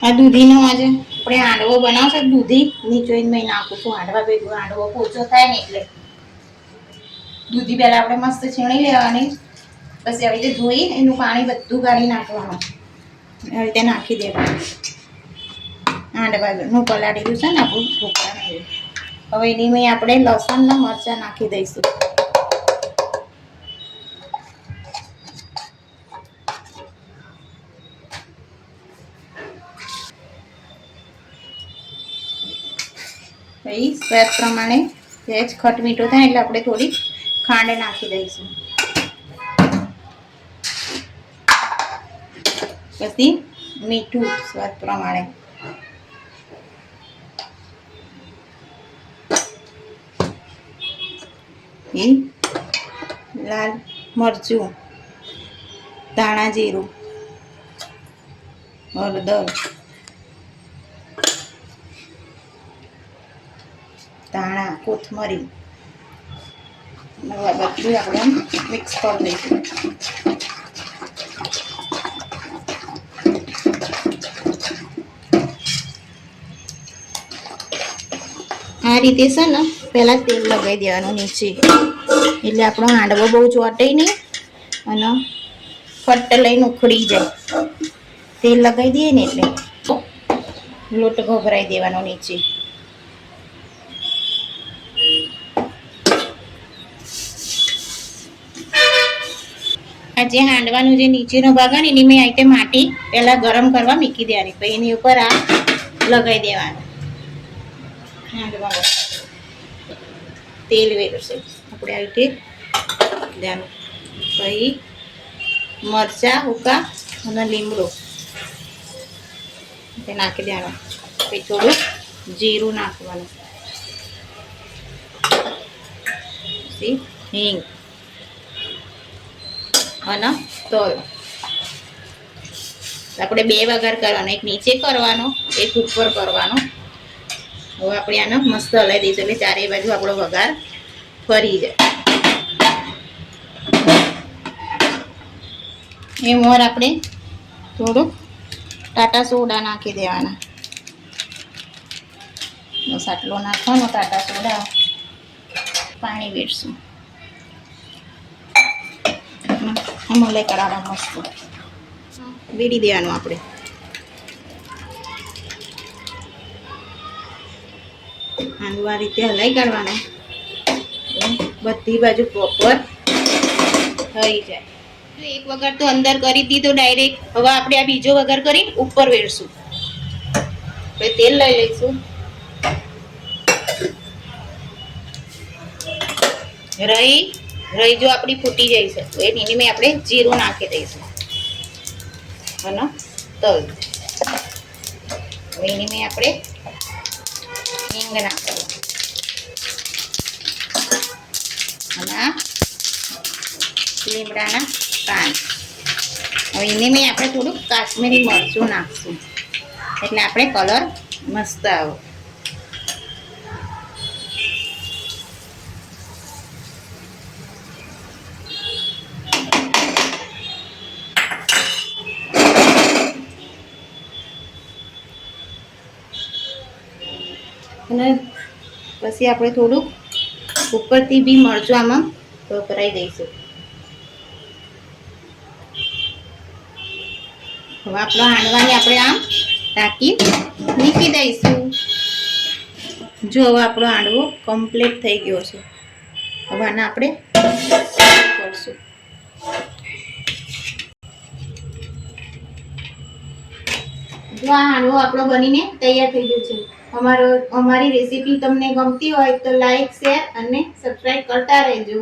આ દૂધીનો આજે આપણે હાંડવો બનાવશે. દૂધી નીચોઈને મેં નાખું છું હાંડવા ભેગું. હાંડવો પોચો થાય ને એટલે દૂધી પહેલા આપણે મસ્ત છીણી લેવાની. પછી આવી રીતે ધોઈ એનું પાણી બધું કાઢી નાખવાનું. આવી રીતે નાખી દેવાનું. હાંડવાનું પલાળેલું છે ને આપણું ઢોકળા. હવે એની મેં આપણે લસણના મરચાં નાખી દઈશું. પછી સ્વાદ પ્રમાણે સહેજ ખટ મીઠો થાય એટલે આપણે થોડી ખાંડ નાખી દઈશું. પછી મીઠું સ્વાદ પ્રમાણે. લાલ મરચું, ધાણા જીરું, હળદર, ધાણા, કોથમરી બધું આપણે મિક્સ કરી દઈશું. આ રીતે છે ને પહેલાં તેલ લગાવી દેવાનું નીચે, એટલે આપણો હાંડવો બહુ ચોટે નહીં અને ફટ લઈને ઉખડી જાય. તેલ લગાવી દઈએ ને એટલે લોટ ઘોઘરાઈ દેવાનો નીચે. આ જે હાંડવાનું જે નીચેનો ભાગ ને એની મેં આ રીતે માટી પહેલાં ગરમ કરવા મૂકી દેવાની. પછી એની ઉપર આ લગાવી દેવાનું. હાંડવાનું તેલ વેરશે આપણે આ રીતે દેવાનું. પછી મરચાં હુકા અને લીમડો તે નાખી દેવાનું. પછી થોડું જીરું નાખવાનું. પછી હિંગ અને તલ. આપણે બે વઘાર કરવાનો, એક નીચે કરવાનો, એક ઉપર કરવાનો. હવે આપણે આને મસ્ત હલાવી દઈશું એટલે ચારે બાજુ આપણો વઘાર ફરી જાય. એમાં આપણે થોડુંક ટાટા સોડા નાખી દેવાના. બસ આટલો નાખવાનો ટાટા સોડા. પાણી વેડશું. મલાઈ કરાવવા મસ્ત વેડી દેવાનું આપણે. આનું આ રીતે હલાઈ કાઢવાના. બધી બાજુ પ્રોપર થઈ જાય. એક વઘાર તો અંદર કરી દીધો ડાયરેક્ટ. હવે આપણે આ બીજો વઘાર કરીને ઉપર વેરશું. આપણે તેલ લઈ લઈશું. રહી જો આપણી ફૂટી જાય છે તો એની મેં આપણે જીરું નાખી દઈશું અને તલ. એની મેં આપણે હિંગ નાખીશું અને આ લીમડાના પાન. હવે એને મેં આપણે થોડુંક કાશ્મીરી મરચું નાખશું એટલે આપણે કલર મસ્ત આવે. અને પછી આપણે થોડુંક ઉપરથી બી મરચું આમાં ભભરાઈ દઈશું. હવે આપણો હાંડવાની આપણે આમ ઢાંકી મૂકી દઈશું. જો હવે આપણો હાંડવો કમ્પ્લીટ થઈ ગયો છે. હવે આને આપણે કરશું. જો આ હાંડવો આપણો બનીને તૈયાર થઈ ગયો છે. અમારી રેસીપી તમને ગમતી હોય તો લાઈક, શેર અને સબસ્ક્રાઇબ કરતા રહેજો.